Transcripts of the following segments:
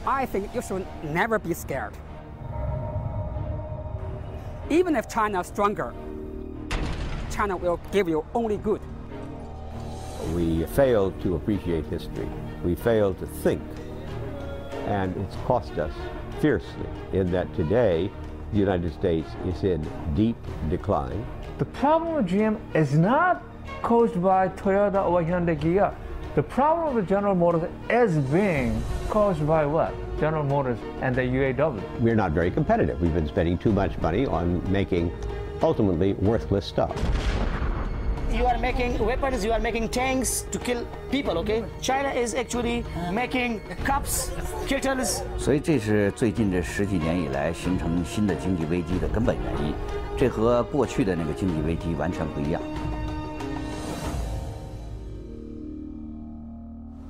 I think you should never be scared. Even if China is stronger, China will give you only good. We fail to appreciate history. We fail to think. And it's cost us fiercely in that today the United States is in deep decline. The problem with GM is not caused by Toyota or Hyundai Kia. The problem with General Motors is being caused by what? General Motors and the UAW. We're not very competitive. We've been spending too much money on making ultimately worthless stuff. You are making weapons, you are making tanks to kill people, okay? China is actually making cups, kettles. 所以这是最近这10几年以来形成新的经济危机的根本原因，这和过去的那个经济危机完全不一样。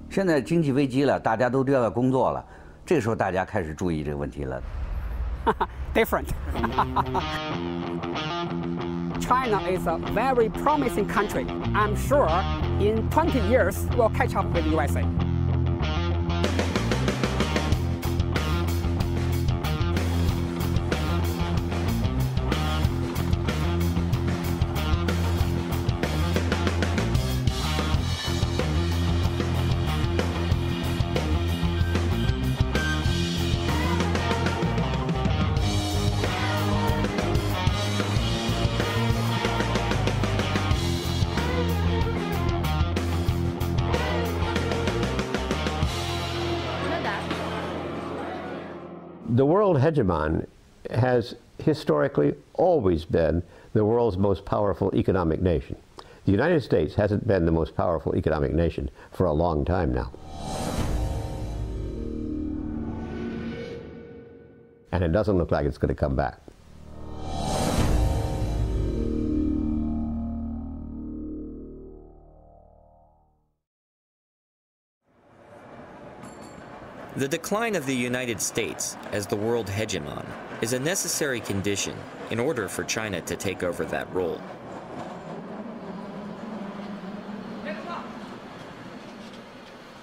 现在经济危机了，大家都丢掉工作了，这个时候大家开始注意这个问题了。Different. China is a very promising country. I'm sure in 20 years we'll catch up with USA. The world hegemon has historically always been the world's most powerful economic nation. The United States hasn't been the most powerful economic nation for a long time now. And it doesn't look like it's going to come back. The decline of the United States as the world hegemon is a necessary condition in order for China to take over that role.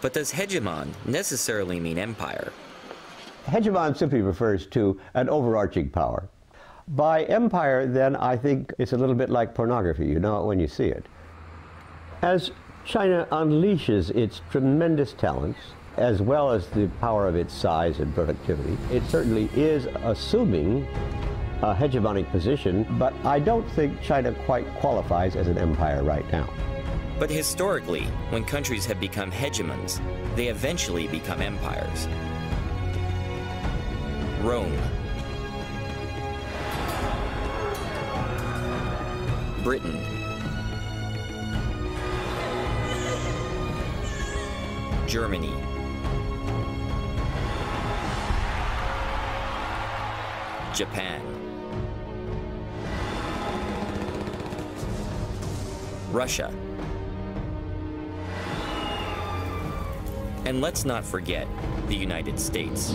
But does hegemon necessarily mean empire? Hegemon simply refers to an overarching power. By empire, then, I think it's a little bit like pornography. You know it when you see it. As China unleashes its tremendous talents, as well as the power of its size and productivity, it certainly is assuming a hegemonic position, but I don't think China quite qualifies as an empire right now. But historically, when countries have become hegemons, they eventually become empires. Rome, Britain, Germany, Japan, Russia, and let's not forget the United States.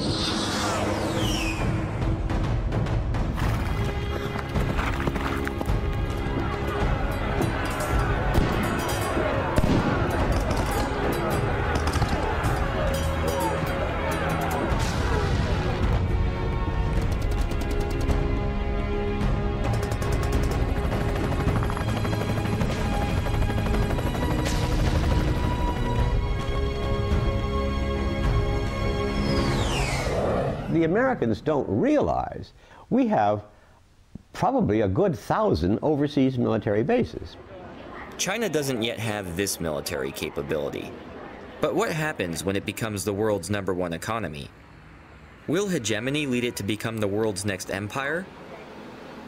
The Americans don't realize we have probably a good 1,000 overseas military bases. China doesn't yet have this military capability. But what happens when it becomes the world's #1 economy? Will hegemony lead it to become the world's next empire?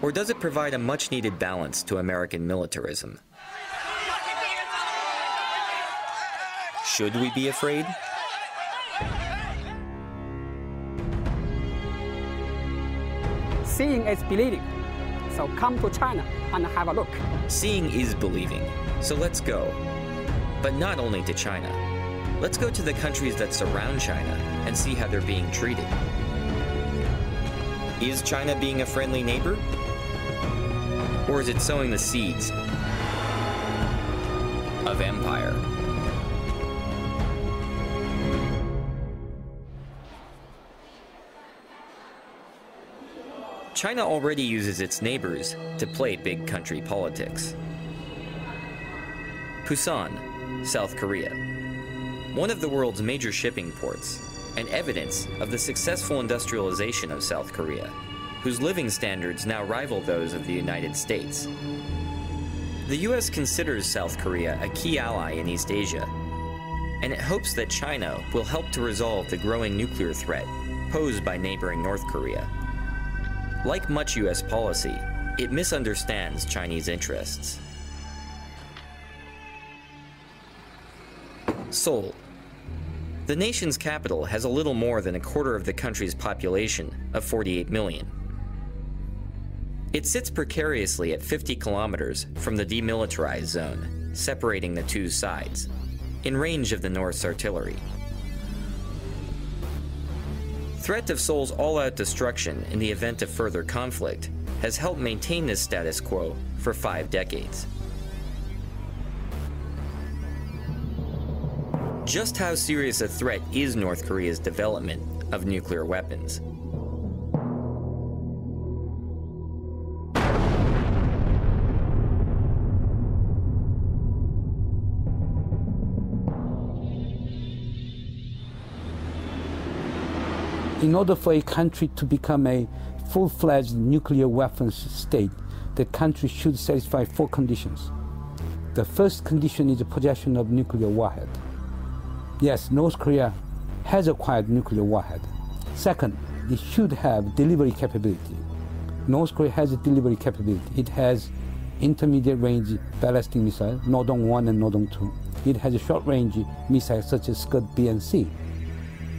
Or does it provide a much-needed balance to American militarism? Should we be afraid? Seeing is believing. So come to China and have a look. Seeing is believing, so let's go. But not only to China. Let's go to the countries that surround China and see how they're being treated. Is China being a friendly neighbor? Or is it sowing the seeds of empire? China already uses its neighbors to play big country politics. Busan, South Korea. One of the world's major shipping ports, and evidence of the successful industrialization of South Korea, whose living standards now rival those of the United States. The US considers South Korea a key ally in East Asia, and it hopes that China will help to resolve the growing nuclear threat posed by neighboring North Korea. Like much US policy, it misunderstands Chinese interests. Seoul. The nation's capital has a little more than a quarter of the country's population of 48 million. It sits precariously at 50 kilometers from the demilitarized zone, separating the two sides, in range of the North's artillery. Threat of Seoul's all-out destruction in the event of further conflict has helped maintain this status quo for 5 decades. Just how serious a threat is North Korea's development of nuclear weapons? In order for a country to become a full-fledged nuclear weapons state, the country should satisfy 4 conditions. The first condition is the possession of nuclear warhead. Yes, North Korea has acquired nuclear warhead. Second, it should have delivery capability. North Korea has a delivery capability. It has intermediate-range ballistic missile, Nodong-1 and Nodong-2. It has a short-range missiles such as Scud-B and C.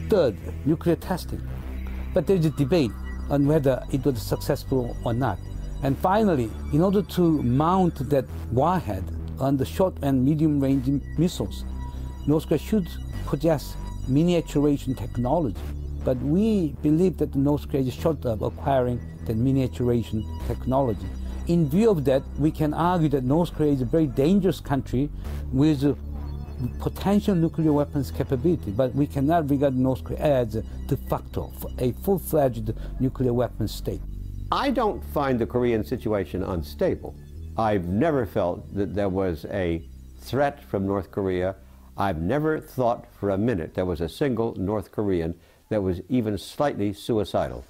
Third, nuclear testing. But there is a debate on whether it was successful or not. And finally, in order to mount that warhead on the short and medium-range missiles, North Korea should possess miniaturization technology. But we believe that North Korea is short of acquiring that miniaturization technology. In view of that, we can argue that North Korea is a very dangerous country with potential nuclear weapons capability, but we cannot regard North Korea as de facto a full-fledged nuclear weapons state. I don't find the Korean situation unstable. I've never felt that there was a threat from North Korea. I've never thought for a minute there was a single North Korean that was even slightly suicidal.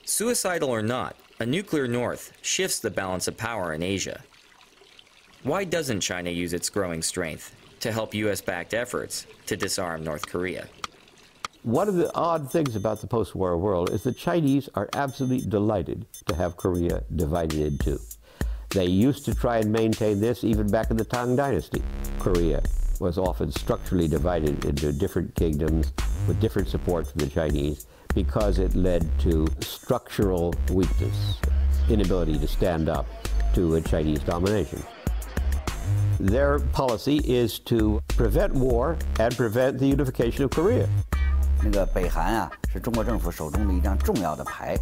Suicidal or not, a nuclear North shifts the balance of power in Asia. Why doesn't China use its growing strength to help US-backed efforts to disarm North Korea? One of the odd things about the post-war world is the Chinese are absolutely delighted to have Korea divided in two. They used to try and maintain this even back in the Tang Dynasty. Korea was often structurally divided into different kingdoms with different support from the Chinese, because it led to structural weakness, inability to stand up to a Chinese domination. Their policy is to prevent war and prevent the unification of Korea. 那个北韩啊，是中国政府手中的一张重要的牌。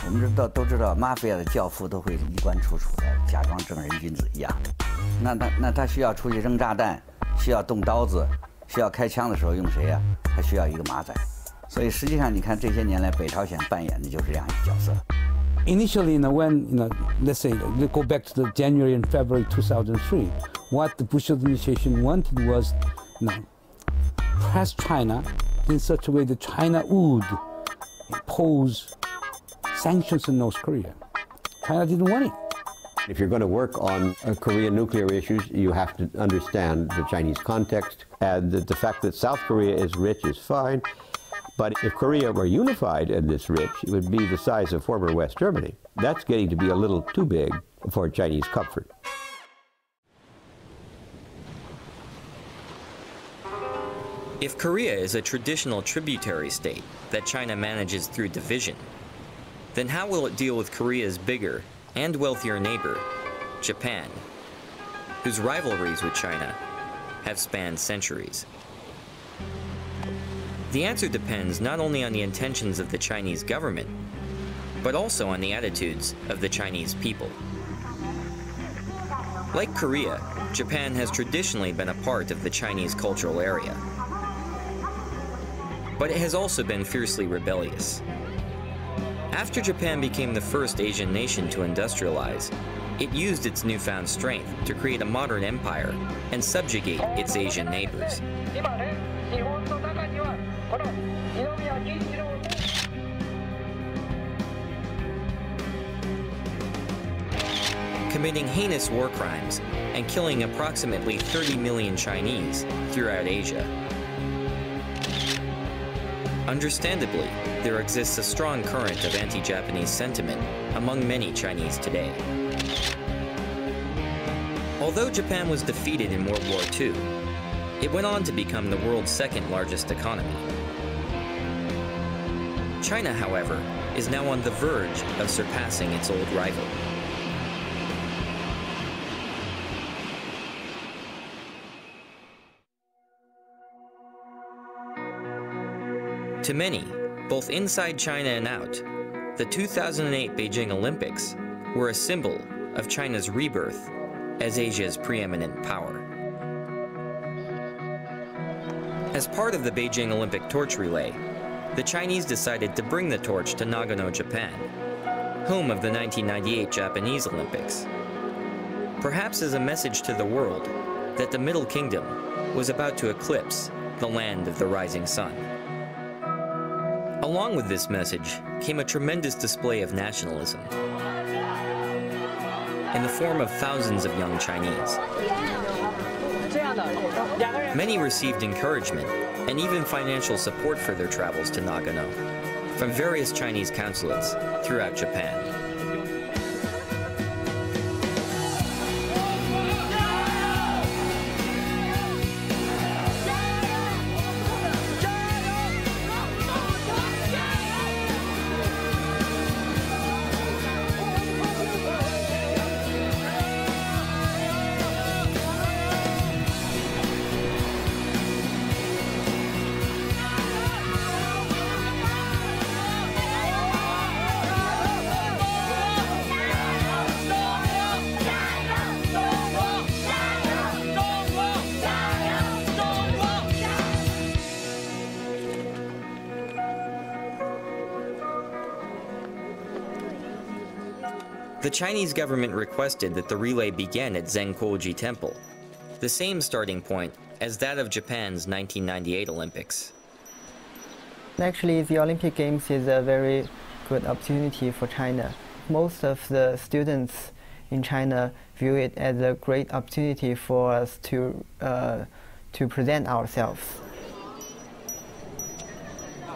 我们都知道，马菲亚的教父都会衣冠楚楚的，假装正人君子一样。那他需要出去扔炸弹，需要动刀子，需要开枪的时候用谁呀？他需要一个马仔。 所以实际上，你看这些年来，北朝鲜扮演的就是这样一个角色。 Initially, when let's say we go back to the January and February 2003, what the Bush administration wanted was, press China in such a way that China would impose sanctions on North Korea. China didn't want it. If you're going to work on Korean nuclear issues, you have to understand the Chinese context, and the fact that South Korea is rich is fine. But if Korea were unified and this rich, it would be the size of former West Germany. That's getting to be a little too big for Chinese comfort. If Korea is a traditional tributary state that China manages through division, then how will it deal with Korea's bigger and wealthier neighbor, Japan, whose rivalries with China have spanned centuries? The answer depends not only on the intentions of the Chinese government, but also on the attitudes of the Chinese people. Like Korea, Japan has traditionally been a part of the Chinese cultural area. But it has also been fiercely rebellious. After Japan became the first Asian nation to industrialize, it used its newfound strength to create a modern empire and subjugate its Asian neighbors. Committing heinous war crimes and killing approximately 30 million Chinese throughout Asia. Understandably, there exists a strong current of anti-Japanese sentiment among many Chinese today. Although Japan was defeated in World War II, it went on to become the world's second largest economy. China, however, is now on the verge of surpassing its old rival. To many, both inside China and out, the 2008 Beijing Olympics were a symbol of China's rebirth as Asia's preeminent power. As part of the Beijing Olympic torch relay, the Chinese decided to bring the torch to Nagano, Japan, home of the 1998 Japanese Olympics. Perhaps as a message to the world that the Middle Kingdom was about to eclipse the land of the rising sun. Along with this message came a tremendous display of nationalism in the form of thousands of young Chinese. Many received encouragement and even financial support for their travels to Nagano from various Chinese consulates throughout Japan. The Chinese government requested that the relay begin at Zenkoji Temple, the same starting point as that of Japan's 1998 Olympics. Actually, the Olympic Games is a very good opportunity for China. Most of the students in China view it as a great opportunity for us to present ourselves.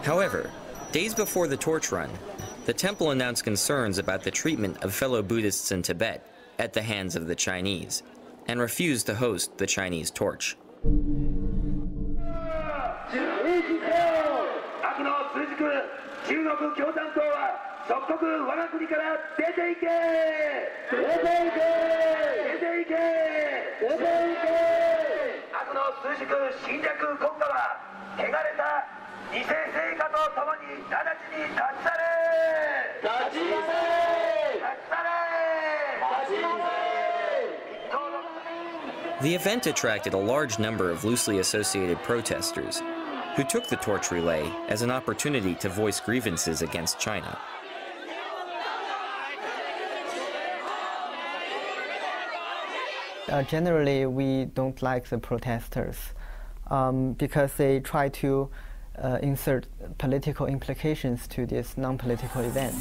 However, days before the torch run, the temple announced concerns about the treatment of fellow Buddhists in Tibet at the hands of the Chinese, and refused to host the Chinese torch. The event attracted a large number of loosely associated protesters who took the torch relay as an opportunity to voice grievances against China. Generally, we don't like the protesters because they try to insert political implications to this non-political event.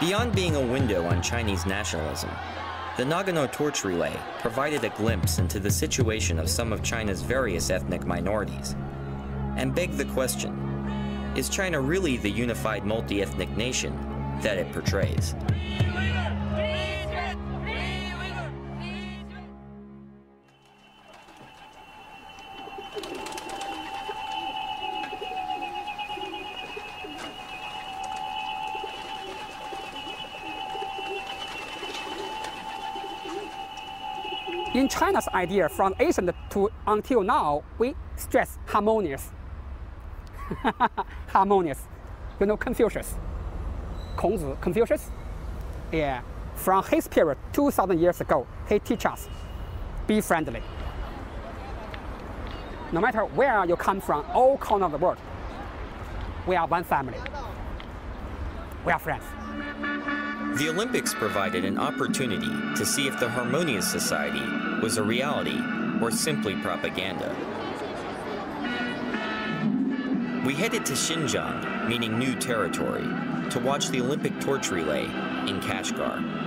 Beyond being a window on Chinese nationalism, the Nagano torch relay provided a glimpse into the situation of some of China's various ethnic minorities, and begged the question, is China really the unified multi-ethnic nation that it portrays? In China's idea, from ancient to until now, we stress harmonious. Harmonious. You know Confucius? Kongzi, Confucius? Yeah. From his period, 2,000 years ago, he teaches us, be friendly. No matter where you come from, all corners of the world, we are one family. We are friends. The Olympics provided an opportunity to see if the harmonious society was a reality or simply propaganda. We headed to Xinjiang, meaning new territory, to watch the Olympic torch relay in Kashgar.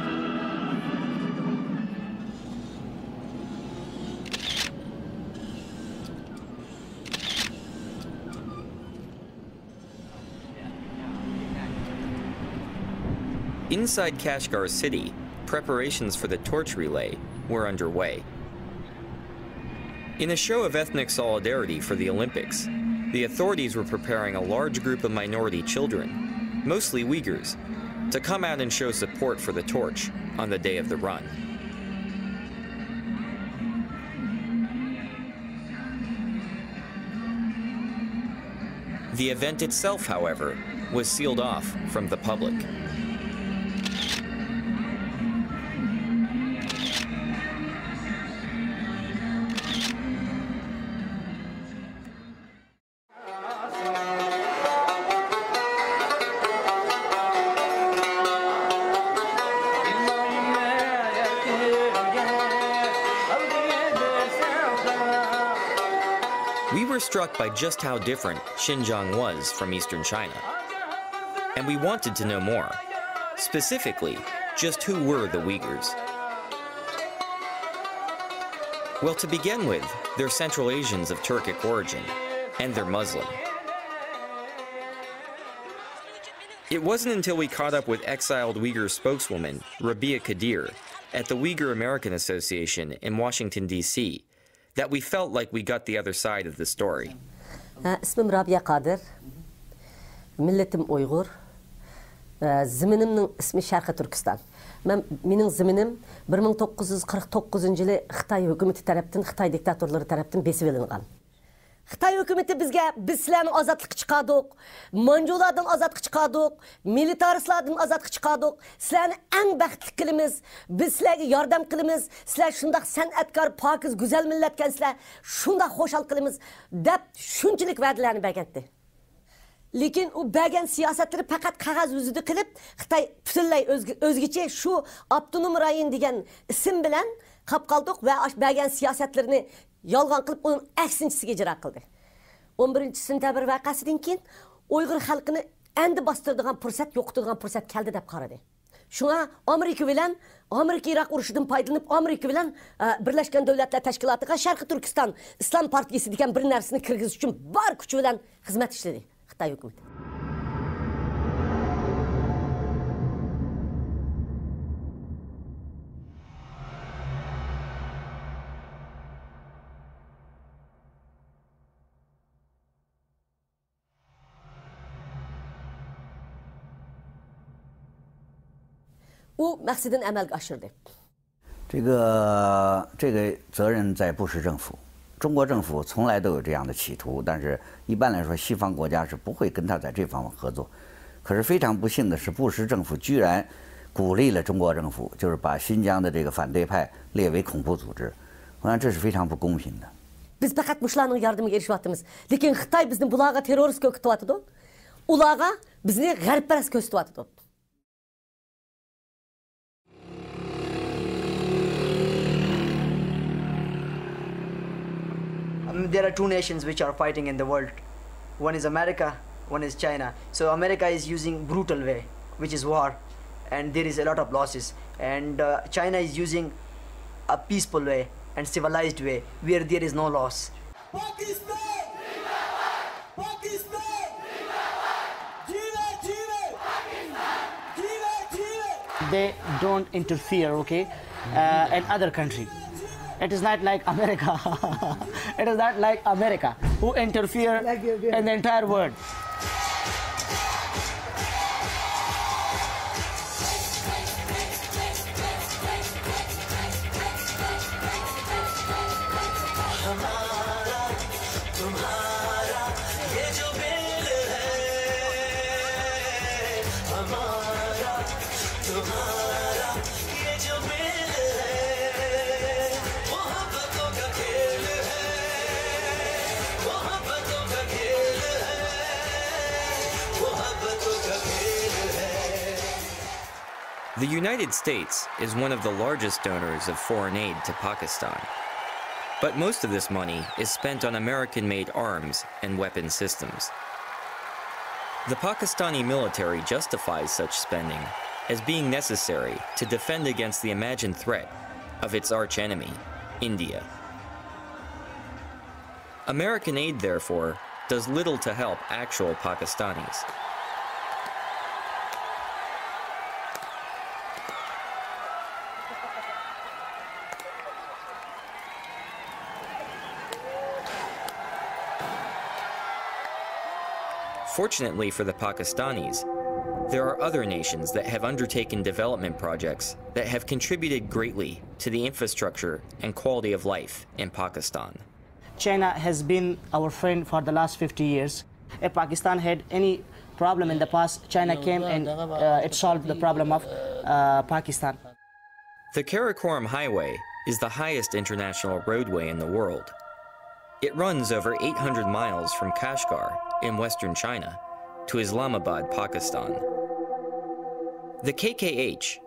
Inside Kashgar city, preparations for the torch relay were underway. In a show of ethnic solidarity for the Olympics, the authorities were preparing a large group of minority children, mostly Uyghurs, to come out and show support for the torch on the day of the run. The event itself, however, was sealed off from the public. We were struck by just how different Xinjiang was from eastern China. And we wanted to know more. Specifically, just who were the Uyghurs? Well, to begin with, they're Central Asians of Turkic origin, and they're Muslim. It wasn't until we caught up with exiled Uyghur spokeswoman Rabia Kadir at the Uyghur American Association in Washington, D.C., that we felt like we got the other side of the story. İsmim Rabia Kadir, milletim Uyghur, ziminimnin ismi Şarkı Türkistan. Mening ziminim 1949 yılı Xitay hükümeti tarafından, Xitay diktatorları tarafından besip elingan. Xitay hükümeti biz sizlerden azatlık çıkardık, Manjulardan azatlık çıkardık, militaristlardan azatlık çıkardık. Sizlerni en baxtli kılımız, biz sizlerge yardım kılımız, sizler şundaq sanatkar, pakiz, güzel milletken sizler şundaq hoşal kılımız dep şunçilik va'dalarni bergetdi. Lekin u bergen siyasetleri fakat qog'oz yuzida qilib, Xitoy butunlay o'zgacha shu Abdunum rayon degan ism bilan qolib qoldik va bergen siyasetlerini yolg'on qilib uning aksinchisiga ijro qildi. 11 sentabr voqeasidan keyin Uyg'ur xalqini endi bostiradigan fursat, yo'qotadigan fursat keldi deb qaradi. Shunga Amerika Iroq urushidan foydalanib, Amerika bilan Birlashgan Davlatlar Tashkilotiga Sharqiy Turkiston Islom partiyasi degan bir narsani kirgizish uchun bor kuchi bilan xizmat ishladi Xitoy hukumati. U maqsadını amalga oshirdi. 这个责任在布什政府，中国政府从来都有这样的企图，但是一般来说，西方国家是不会跟他在这方面合作。可是非常不幸的是，布什政府居然鼓励了中国政府，就是把新疆的这个反对派列为恐怖组织。我想这是非常不公平的。Biz faqat mushlarning yordamiga erishyapmiz. Lekin Xitoy bizni bularga terrorist ko'rsatyapti. Ularga bizni g'arbparast ko'rsatyapti. There are two nations which are fighting in the world. One is America, one is China. So America is using brutal way, which is war, and there is a lot of losses. And China is using a peaceful way and civilized way, where there is no loss. Pakistan! Pakistan! They don't interfere, okay, in other country. It is not like America. It is not like America who interfere in the entire world. The United States is one of the largest donors of foreign aid to Pakistan. But most of this money is spent on American-made arms and weapon systems. The Pakistani military justifies such spending as being necessary to defend against the imagined threat of its archenemy, India. American aid, therefore, does little to help actual Pakistanis. Fortunately for the Pakistanis, there are other nations that have undertaken development projects that have contributed greatly to the infrastructure and quality of life in Pakistan. China has been our friend for the last 50 years. If Pakistan had any problem in the past, China came and it solved the problem of Pakistan. The Karakoram Highway is the highest international roadway in the world. It runs over 800 miles from Kashgar in western China to Islamabad, Pakistan. The KKH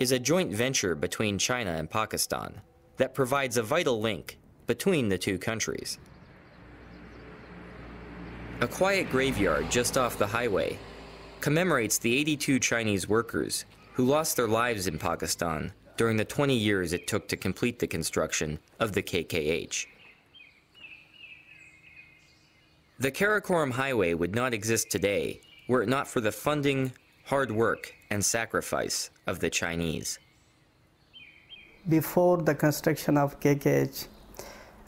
is a joint venture between China and Pakistan that provides a vital link between the two countries. A quiet graveyard just off the highway commemorates the 82 Chinese workers who lost their lives in Pakistan during the 20 years it took to complete the construction of the KKH. The Karakoram Highway would not exist today were it not for the funding, hard work, and sacrifice of the Chinese. Before the construction of KKH,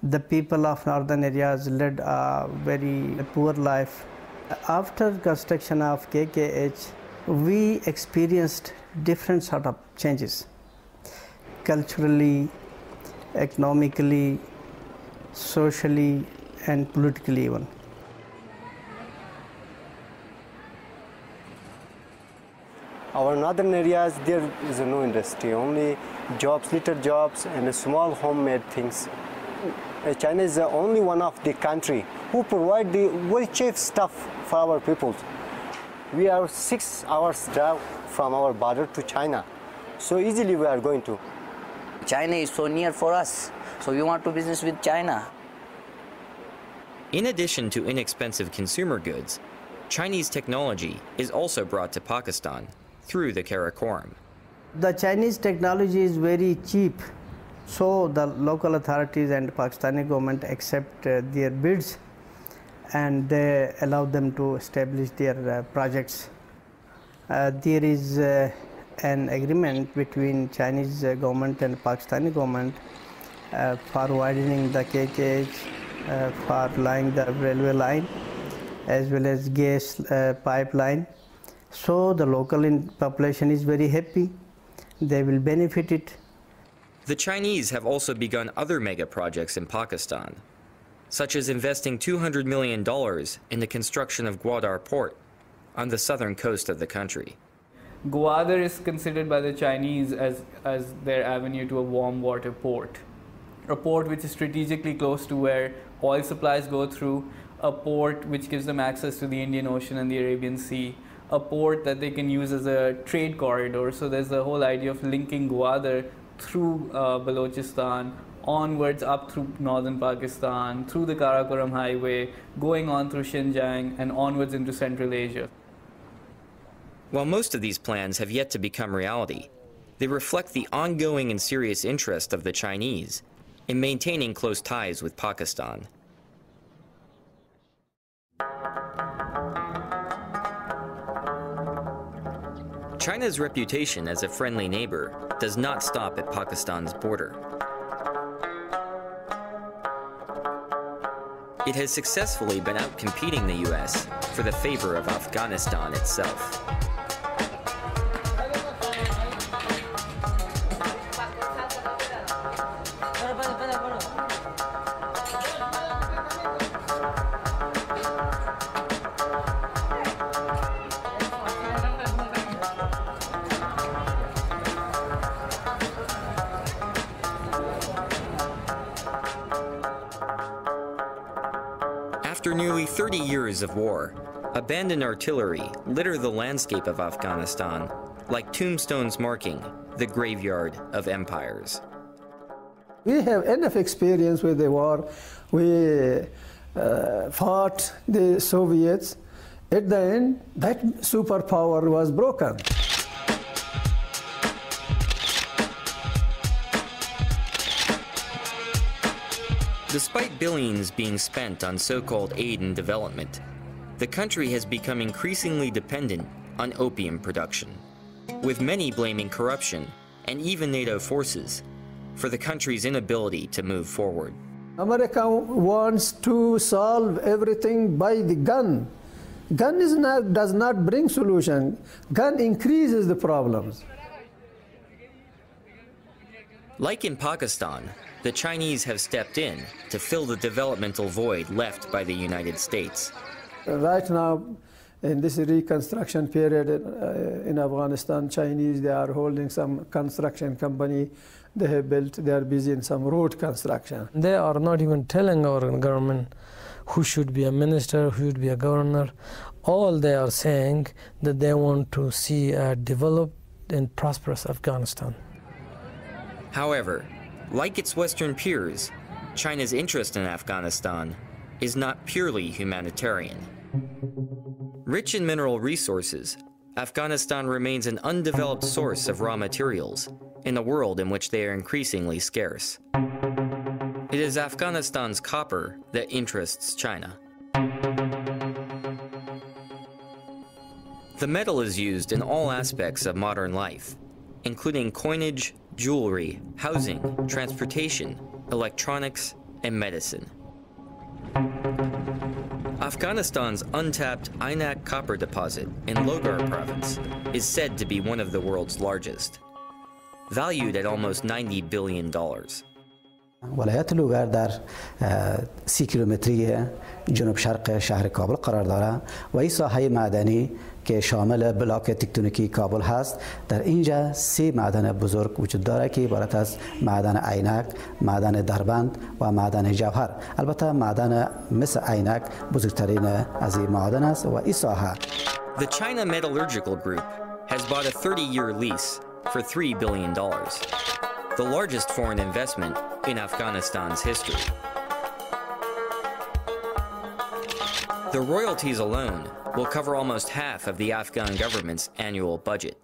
the people of northern areas led a very poor life. After construction of KKH, we experienced different sort of changes, culturally, economically, socially, and politically even. Our northern areas, there is no industry, only jobs, little jobs, and small homemade things. China is the only one of the country who provide the very cheap stuff for our people. We are 6 hours drive from our border to China, so easily we are going to. China is so near for us, so we want to business with China. In addition to inexpensive consumer goods, Chinese technology is also brought to Pakistan through the Karakoram. The Chinese technology is very cheap, so the local authorities and Pakistani government accept their bids and they allow them to establish their projects. There is an agreement between Chinese government and Pakistani government for widening the KKH, for laying the railway line as well as gas pipeline. So the local population is very happy. They will benefit it. The Chinese have also begun other mega projects in Pakistan, such as investing $200 million in the construction of Gwadar Port on the southern coast of the country. Gwadar is considered by the Chinese as their avenue to a warm water port. A port which is strategically close to where oil supplies go through, a port which gives them access to the Indian Ocean and the Arabian Sea, a port that they can use as a trade corridor. So there's the whole idea of linking Gwadar through Balochistan, onwards up through northern Pakistan, through the Karakoram Highway, going on through Xinjiang and onwards into Central Asia. While most of these plans have yet to become reality, they reflect the ongoing and serious interest of the Chinese in maintaining close ties with Pakistan. China's reputation as a friendly neighbor does not stop at Pakistan's border. It has successfully been outcompeting the US for the favor of Afghanistan itself. After nearly 30 years of war, abandoned artillery litter the landscape of Afghanistan like tombstones marking the graveyard of empires. We have enough experience with the war. We fought the Soviets. At the end, that superpower was broken. Despite billions being spent on so-called aid and development, the country has become increasingly dependent on opium production, with many blaming corruption and even NATO forces for the country's inability to move forward. America wants to solve everything by the gun. Gun does not bring solution. Gun increases the problems. Like in Pakistan, the Chinese have stepped in to fill the developmental void left by the United States. Right now, in this reconstruction period in Afghanistan, Chinese, they are holding some construction company they have built. They are busy in some road construction. They are not even telling our government who should be a minister, who should be a governor. All they are saying that they want to see a developed and prosperous Afghanistan. However, like its Western peers, China's interest in Afghanistan is not purely humanitarian. Rich in mineral resources, Afghanistan remains an undeveloped source of raw materials in a world in which they are increasingly scarce. It is Afghanistan's copper that interests China. The metal is used in all aspects of modern life, including coinage, jewelry, housing, transportation, electronics, and medicine. Afghanistan's untapped Aynak copper deposit in Logar province is said to be one of the world's largest, valued at almost $90 billion. ولایت لوگر در 30 کیلومتری جنوب شرق شهر کابل قرار دارد و این ساحه معدنی که شامل بلاک تکتونیکی کابل هست. در اینجا 3 معدن بزرگ وجود دارد که عبارت از معدن عینک، معدن دربند و معدن جوهر. البته معدن مثل عینک بزرگترین از این معدن است و این ساحه. The China Metallurgical Group has bought a 30-year lease for $3 billion, the largest foreign investment in Afghanistan's history. The royalties alone will cover almost half of the Afghan government's annual budget.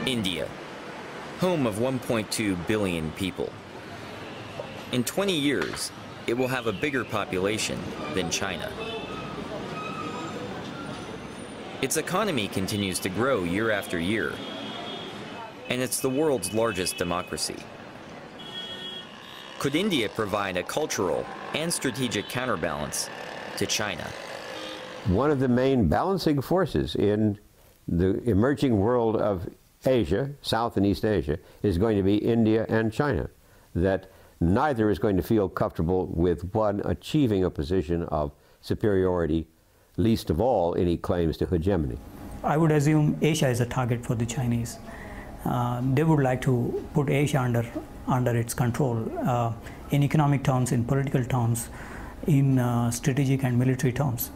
India, home of 1.2 billion people. In 20 years, it will have a bigger population than China. Its economy continues to grow year after year, and it's the world's largest democracy. Could India provide a cultural and strategic counterbalance to China? One of the main balancing forces in the emerging world of Asia, South and East Asia, is going to be India and China, that neither is going to feel comfortable with one achieving a position of superiority, least of all any claims to hegemony. I would assume Asia is a target for the Chinese. They would like to put Asia under its control in economic terms, in political terms, in strategic and military terms.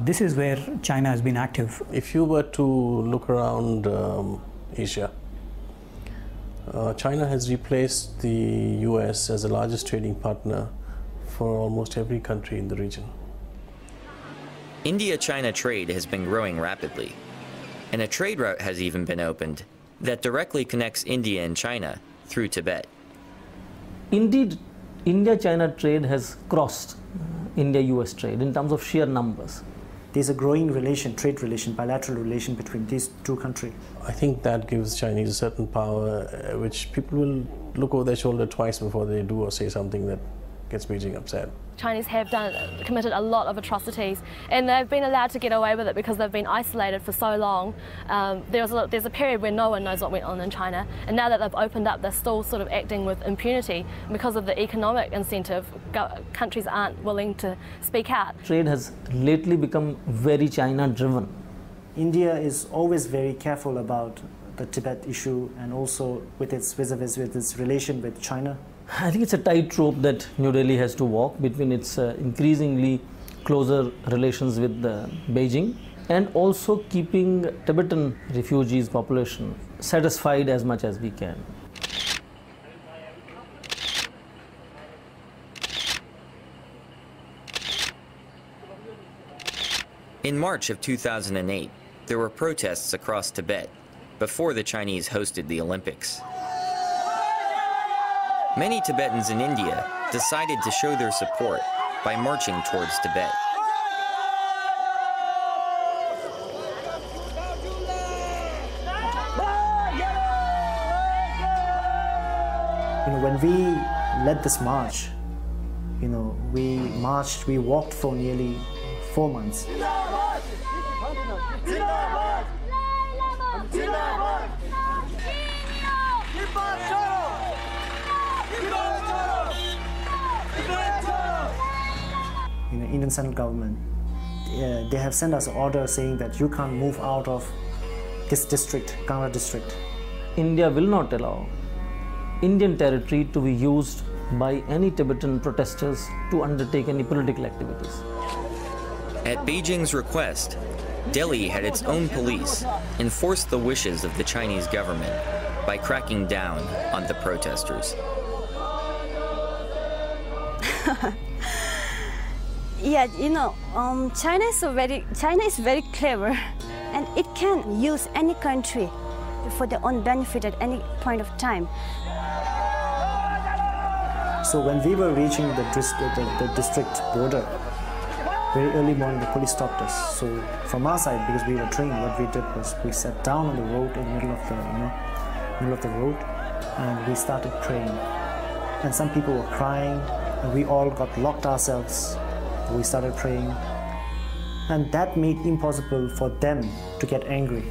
This is where China has been active. If you were to look around Asia, China has replaced the US as the largest trading partner for almost every country in the region. India-China trade has been growing rapidly, and a trade route has even been opened that directly connects India and China through Tibet. Indeed, India-China trade has crossed India-US trade in terms of sheer numbers. There's a growing trade relation, bilateral relation between these two countries. I think that gives Chinese a certain power, which people will look over their shoulder twice before they do or say something that gets Beijing upset. Chinese have committed a lot of atrocities, and they've been allowed to get away with it because they've been isolated for so long. There's a period where no one knows what went on in China, and now that they've opened up, they're still sort of acting with impunity because of the economic incentive. Countries aren't willing to speak out. Trade has lately become very China-driven. India is always very careful about the Tibet issue and also with its vis-a-vis with its relation with China? I think it's a tightrope that New Delhi has to walk between its increasingly closer relations with Beijing and also keeping Tibetan refugees population satisfied as much as we can. In March of 2008, there were protests across Tibet before the Chinese hosted the Olympics. Many Tibetans in India decided to show their support by marching towards Tibet. When we led this march, we walked for nearly 4 months. Indian central government, they have sent us an order saying that you can't move out of this district, Kangra district. India will not allow Indian territory to be used by any Tibetan protesters to undertake any political activities. At Beijing's request, Delhi had its own police enforce the wishes of the Chinese government by cracking down on the protesters. Yeah, China is very clever, and it can use any country for their own benefit at any point of time. So when we were reaching the district border, very early morning, the police stopped us. So from our side, because we were trained, what we did was we sat down on the road in the middle of the road, and we started praying. And some people were crying, and we all got locked ourselves. We started praying, and that made it impossible for them to get angry.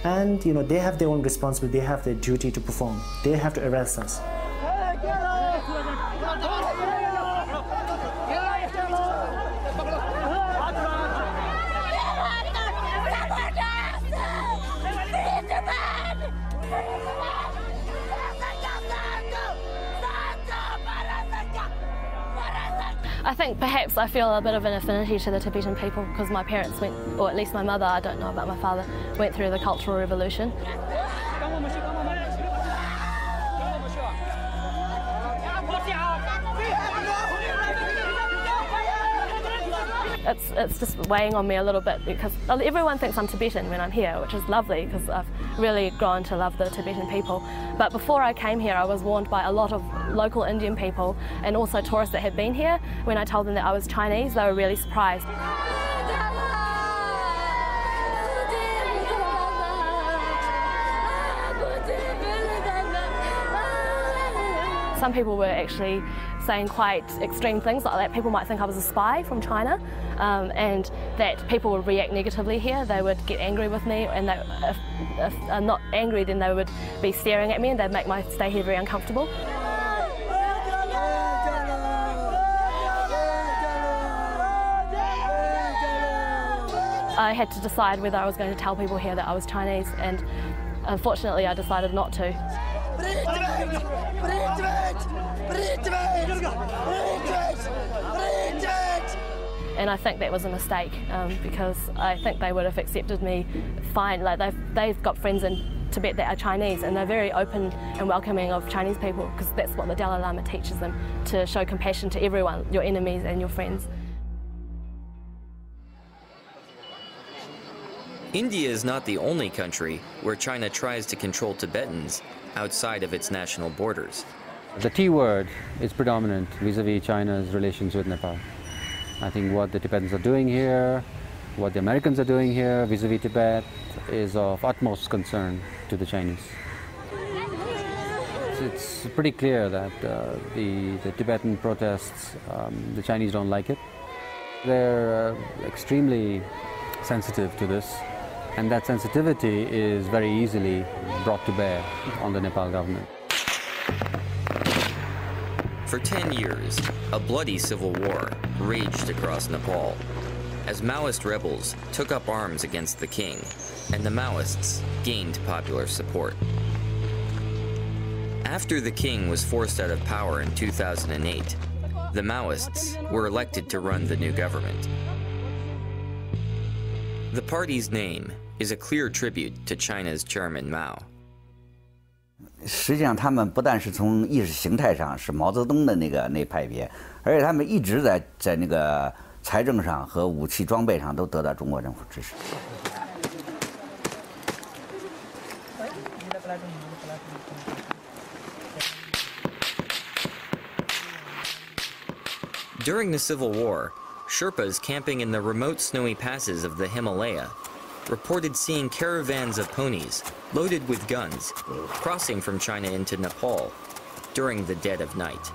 And they have their own responsibility. They have their duty to perform. They have to arrest us. I think perhaps I feel a bit of an affinity to the Tibetan people because my parents went, or at least my mother, I don't know about my father, went through the Cultural Revolution. It's just weighing on me a little bit because everyone thinks I'm Tibetan when I'm here, which is lovely because I've really grown to love the Tibetan people. But before I came here, I was warned by a lot of local Indian people and also tourists that had been here. When I told them that I was Chinese, they were really surprised. Some people were actually saying quite extreme things like that. People might think I was a spy from China and that people would react negatively here. They would get angry with me, and if I'm not angry, then they would be staring at me and they'd make my stay here very uncomfortable. I had to decide whether I was going to tell people here that I was Chinese, and unfortunately I decided not to. And I think that was a mistake because I think they would have accepted me fine. Like they've got friends in Tibet that are Chinese, and they're very open and welcoming of Chinese people because that's what the Dalai Lama teaches them, to show compassion to everyone, your enemies and your friends. India is not the only country where China tries to control Tibetans outside of its national borders. The T word is predominant vis-a-vis China's relations with Nepal. I think what the Tibetans are doing here, what the Americans are doing here vis-a-vis Tibet is of utmost concern to the Chinese. It's pretty clear that the Tibetan protests, the Chinese don't like it. They're extremely sensitive to this, and that sensitivity is very easily brought to bear on the Nepal government. For 10 years, a bloody civil war raged across Nepal. as Maoist rebels took up arms against the king, and the Maoists gained popular support. After the king was forced out of power in 2008, the Maoists were elected to run the new government. The party's name is a clear tribute to China's Chairman Mao. 实际上，他们不但是从意识形态上是毛泽东的那派别，而且他们一直在那个财政上和武器装备上都得到中国政府支持。 During the Civil War, Sherpas camping in the remote snowy passes of the Himalaya reported seeing caravans of ponies loaded with guns crossing from China into Nepal during the dead of night.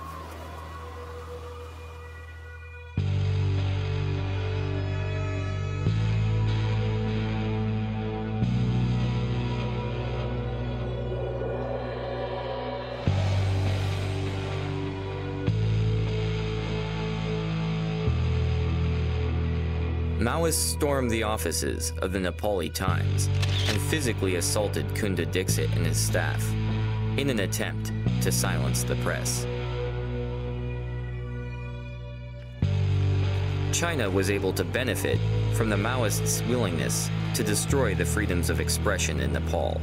Maoists stormed the offices of the Nepali Times and physically assaulted Kunda Dixit and his staff in an attempt to silence the press. China was able to benefit from the Maoists' willingness to destroy the freedoms of expression in Nepal.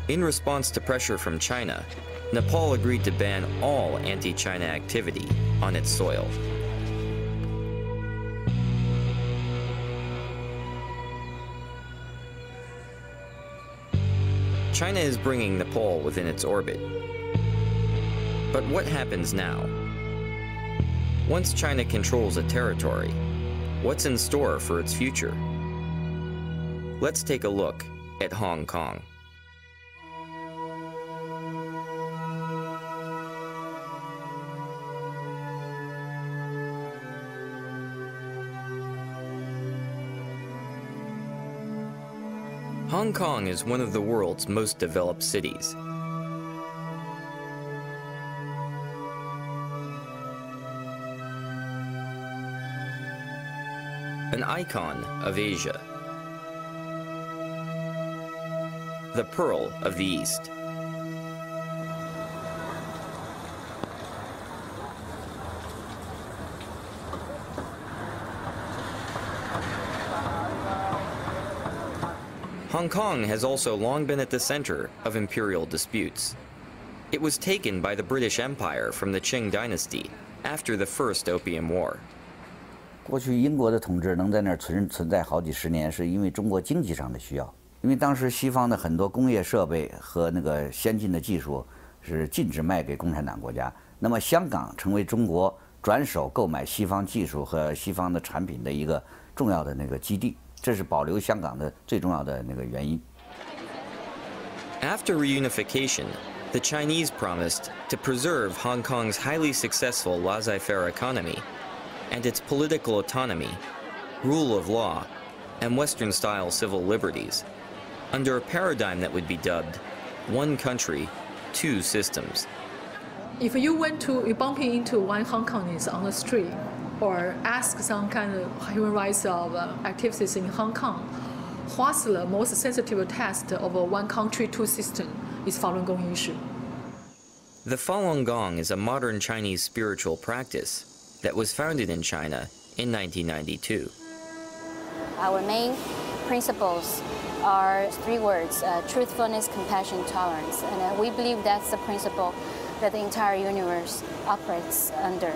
In response to pressure from China, Nepal agreed to ban all anti-China activity on its soil. China is bringing Nepal within its orbit. But what happens now? Once China controls a territory, what's in store for its future? Let's take a look at Hong Kong. Hong Kong is one of the world's most developed cities. An icon of Asia. The Pearl of the East. Hong Kong has also long been at the center of imperial disputes. It was taken by the British Empire from the Qing dynasty after the First Opium War. 过去英国的统治能在那儿存在好几十年，是因为中国经济上的需要。因为当时西方的很多工业设备和那个先进的技术是禁止卖给共产党国家，那么香港成为中国转手购买西方技术和西方的产品的一个重要的那个基地。 这是保留香港的最重要的那个原因。After reunification, the Chinese promised to preserve Hong Kong's highly successful laissez-faire economy and its political autonomy, rule of law, and Western-style civil liberties, under a paradigm that would be dubbed "one country, two systems." If you bump into one Hong Kongese on the street, or ask some kind of human rights of activities in Hong Kong, what's the most sensitive test of a one country, two system is Falun Gong issue. The Falun Gong is a modern Chinese spiritual practice that was founded in China in 1992. Our main principles are three words: truthfulness, compassion, tolerance. And we believe that's the principle that the entire universe operates under.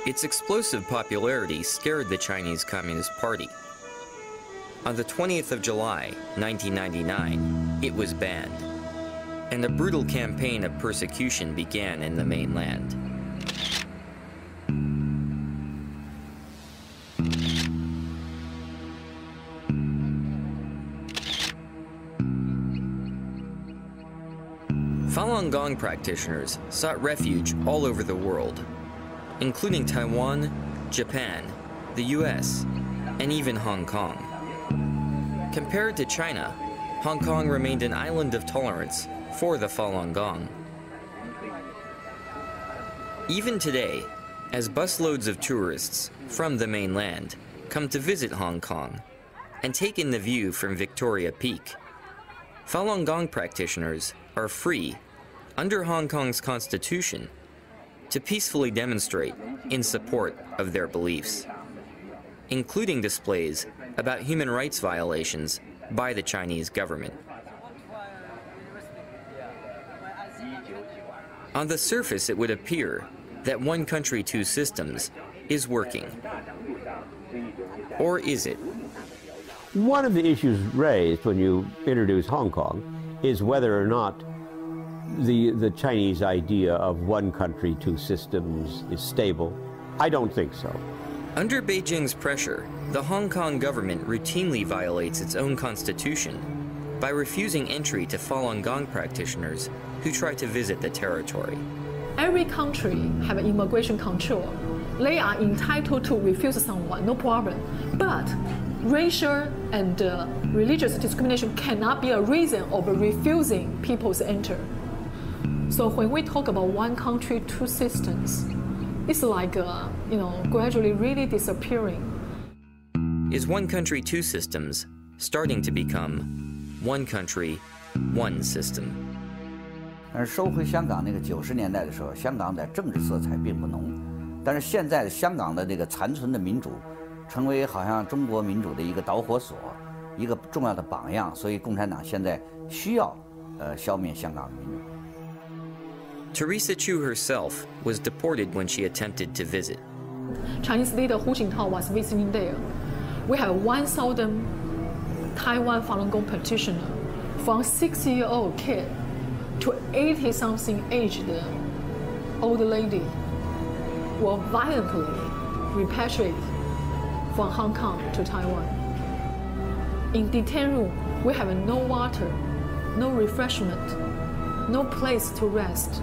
Its explosive popularity scared the Chinese Communist Party. On the 20th of July, 1999, it was banned, and a brutal campaign of persecution began in the mainland. Falun Gong practitioners sought refuge all over the world, including Taiwan, Japan, the US, and even Hong Kong. Compared to China, Hong Kong remained an island of tolerance for the Falun Gong. Even today, As busloads of tourists from the mainland come to visit Hong Kong and take in the view from Victoria Peak, Falun Gong practitioners are free, under Hong Kong's constitution, to peacefully demonstrate in support of their beliefs, including displays about human rights violations by the Chinese government. On the surface, it would appear that one country, two systems is working. Or is it? One of the issues raised when you introduce Hong Kong is whether or not the Chinese idea of one country, two systems is stable. I don't think so. Under Beijing's pressure, the Hong Kong government routinely violates its own constitution by refusing entry to Falun Gong practitioners who try to visit the territory. Every country have immigration control. They are entitled to refuse someone, no problem. But racial and religious discrimination cannot be a reason of refusing people to enter. So when we talk about one country, two systems, it's like, gradually really disappearing. Is one country, two systems starting to become one country, one system? 但是收回香港那个90年代的时候，香港在政治色彩并不浓，但是现在的香港的这个残存的民主，成为好像中国民主的一个导火索，一个重要的榜样，所以共产党现在需要消灭香港的民主。 Teresa Chiu herself was deported when she attempted to visit. Chinese leader Hu Jintao was visiting there. We have 1,000 Taiwan Falun Gong practitioners, from 6-year-old kid to 80-something aged old lady, were violently repatriated from Hong Kong to Taiwan. In detention room, we have no water, no refreshment, no place to rest.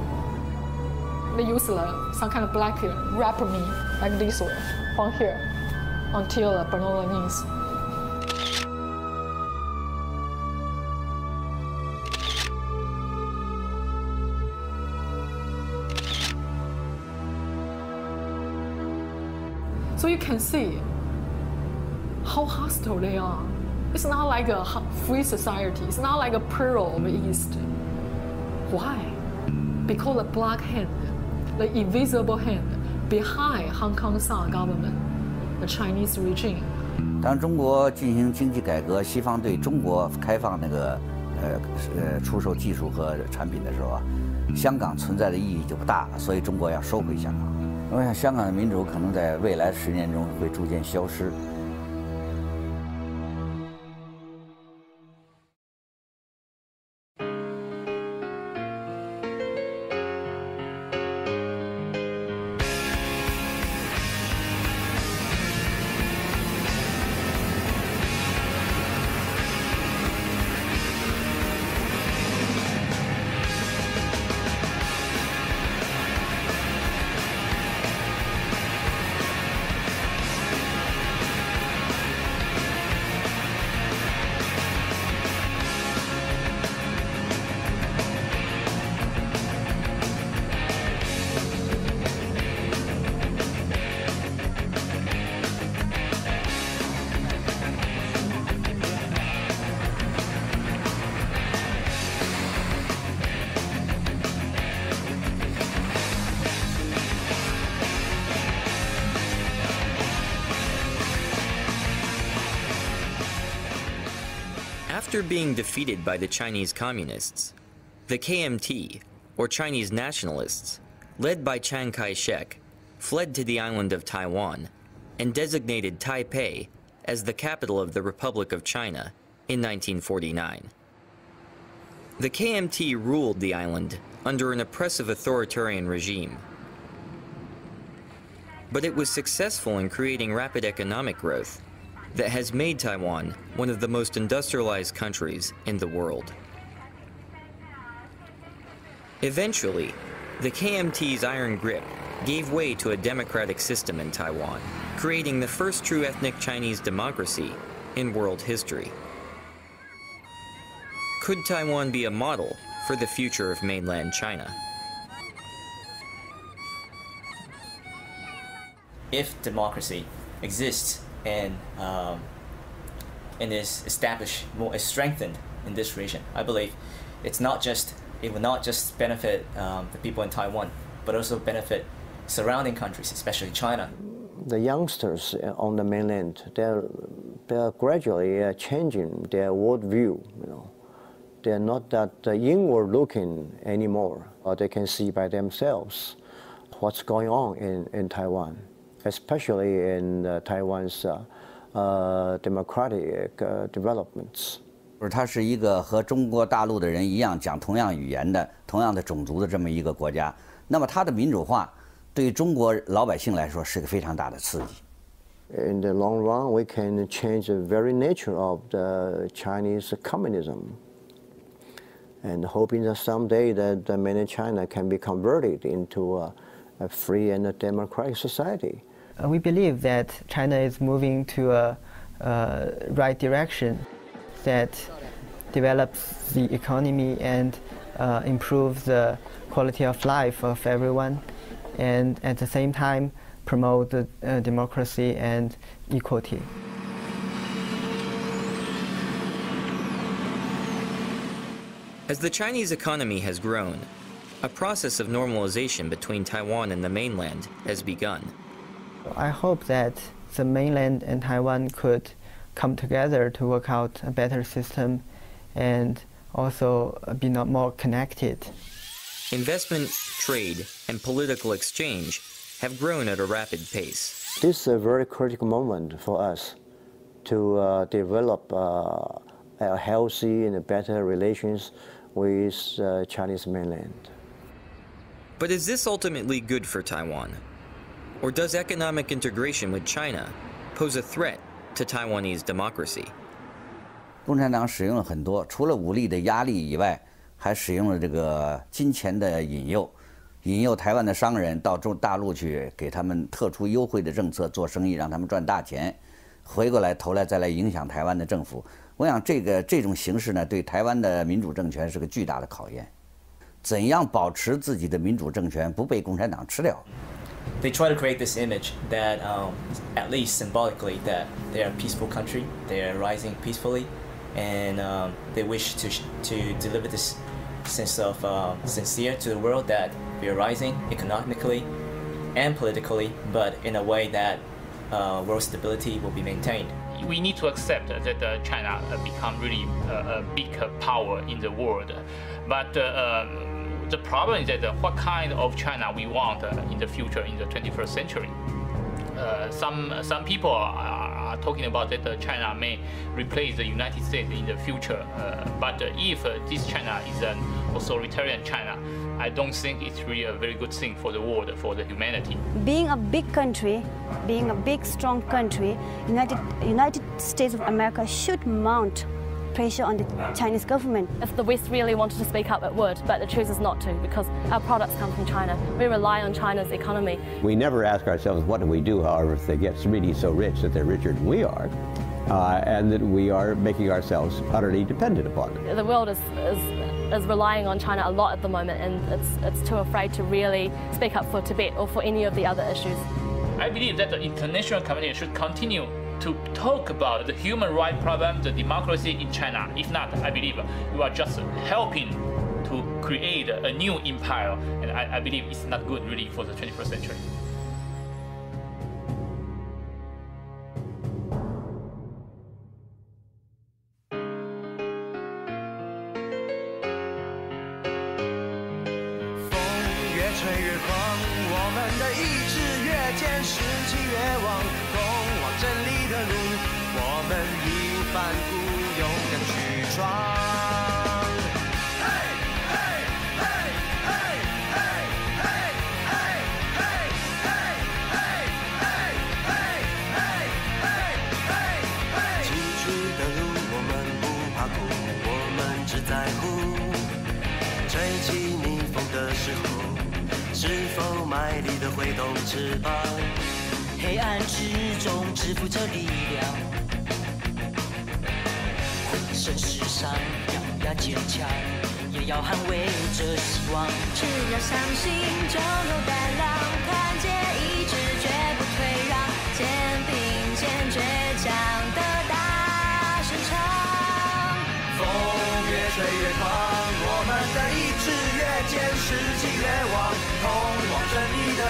They use some kind of blanket, wrap me like this way, from here, until below the knees. So you can see how hostile they are. It's not like a free society. It's not like a pearl of the East. Why? Because the black hand, the invisible hand behind Hong Kong's government, the Chinese regime. 当中国进行经济改革，西方对中国开放那个出售技术和产品的时候啊，香港存在的意义就不大了，所以中国要收回香港。我想香港的民主可能在未来10年中会逐渐消失。 After being defeated by the Chinese Communists, the KMT, or Chinese nationalists, led by Chiang Kai-shek, fled to the island of Taiwan and designated Taipei as the capital of the Republic of China in 1949. The KMT ruled the island under an oppressive authoritarian regime, but it was successful in creating rapid economic growth that has made Taiwan one of the most industrialized countries in the world. Eventually, the KMT's iron grip gave way to a democratic system in Taiwan, creating the first true ethnic Chinese democracy in world history. Could Taiwan be a model for the future of mainland China? If democracy exists and is established, more is strengthened in this region, I believe it will not just benefit the people in Taiwan, but also benefit surrounding countries, especially China. The youngsters on the mainland, they're gradually changing their worldview. They're not that inward looking anymore. They can see by themselves what's going on in Taiwan, especially in Taiwan's democratic developments. 它是一个和中国大陆的人一样讲同样语言的、同样的种族的这么一个国家，那么它的民主化对中国老百姓来说是个非常大的刺激。In the long run, we can change the very nature of the Chinese communism, and hoping that someday that mainland China can be converted into a free and a democratic society. We believe that China is moving to a right direction that develops the economy and improves the quality of life of everyone, and at the same time promote democracy and equality. As the Chinese economy has grown, a process of normalization between Taiwan and the mainland has begun. I hope that the mainland and Taiwan could come together to work out a better system and also be more connected. Investment, trade, and political exchange have grown at a rapid pace. This is a very critical moment for us to develop a healthy and better relations with Chinese mainland. But is this ultimately good for Taiwan? Or does economic integration with China pose a threat to Taiwanese democracy? 共产党使用了很多，除了武力的压力以外，还使用了这个金钱的引诱，引诱台湾的商人到大陆去，给他们特殊优惠的政策做生意，让他们赚大钱，回过来头来再来影响台湾的政府。我想这种形式呢，对台湾的民主政权是个巨大的考验。怎样保持自己的民主政权不被共产党吃掉？ They try to create this image that, at least symbolically, that they are a peaceful country, they are rising peacefully, and they wish to deliver this sense of sincere to the world that we are rising economically and politically, but in a way that world stability will be maintained. We need to accept that China become really a big power in the world, but the problem is that what kind of China we want in the future, in the 21st century. Some people are talking about that China may replace the United States in the future. But if this China is an authoritarian China, I don't think it's really a very good thing for the world, for the humanity. Being a big country, being a big, strong country, United States of America should mount pressure on the Chinese government. If the West really wanted to speak up, it would, but it chooses not to because our products come from China. We rely on China's economy. We never ask ourselves, what do we do, however, if they get really so rich that they're richer than we are, and that we are making ourselves utterly dependent upon them. The world is relying on China a lot at the moment, and it's too afraid to really speak up for Tibet or for any of the other issues. I believe that the international community should continue to talk about the human rights problem, the democracy in China. If not, I believe you are just helping to create a new empire, and I believe it's not good really for the 21st century.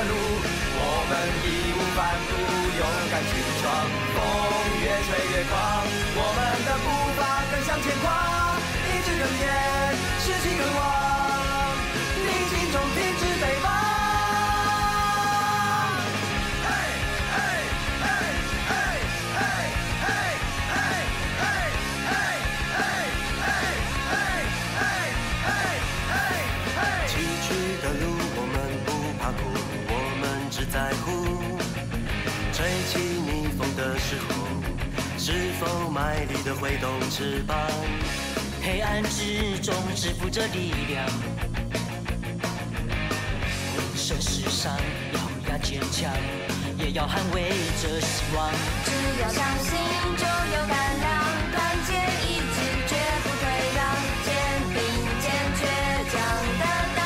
路，我们义无反顾，勇敢去闯。风越吹越狂，我们的步伐更向前跨，意志更坚，士气更旺，逆境中停止北方。在乎吹起逆风的时候，是否卖力地挥动翅膀？黑暗之中支付着力量，浑身是伤，咬牙坚强，也要捍卫着希望。只要相信，就有胆量，团结一致，绝不退让，肩并肩，倔强的大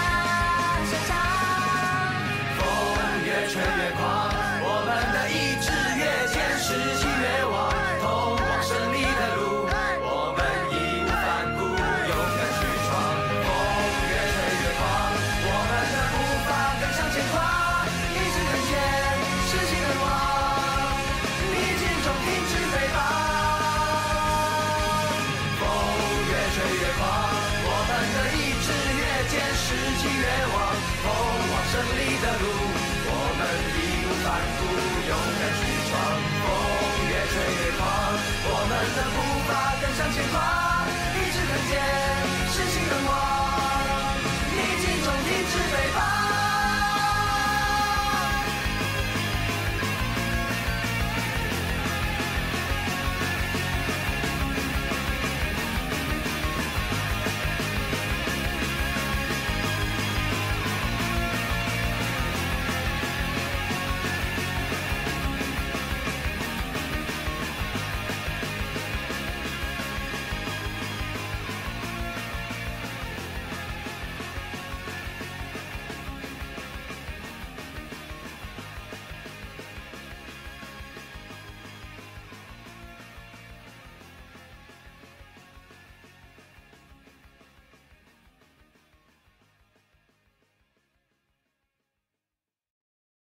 声唱。越吹越狂，我们的意志越坚，士气越旺，通往胜利的路，我们义无反顾，勇敢去闯。风越吹越狂，我们的步伐更向前跨，意志更坚，士气更旺，逆境中停止北方。风越吹越狂，我们的意志越坚，士气越旺，通往胜利的路。我们义无反顾，勇敢去闯。风越吹越狂，我们的步伐更向前跨，意志更坚。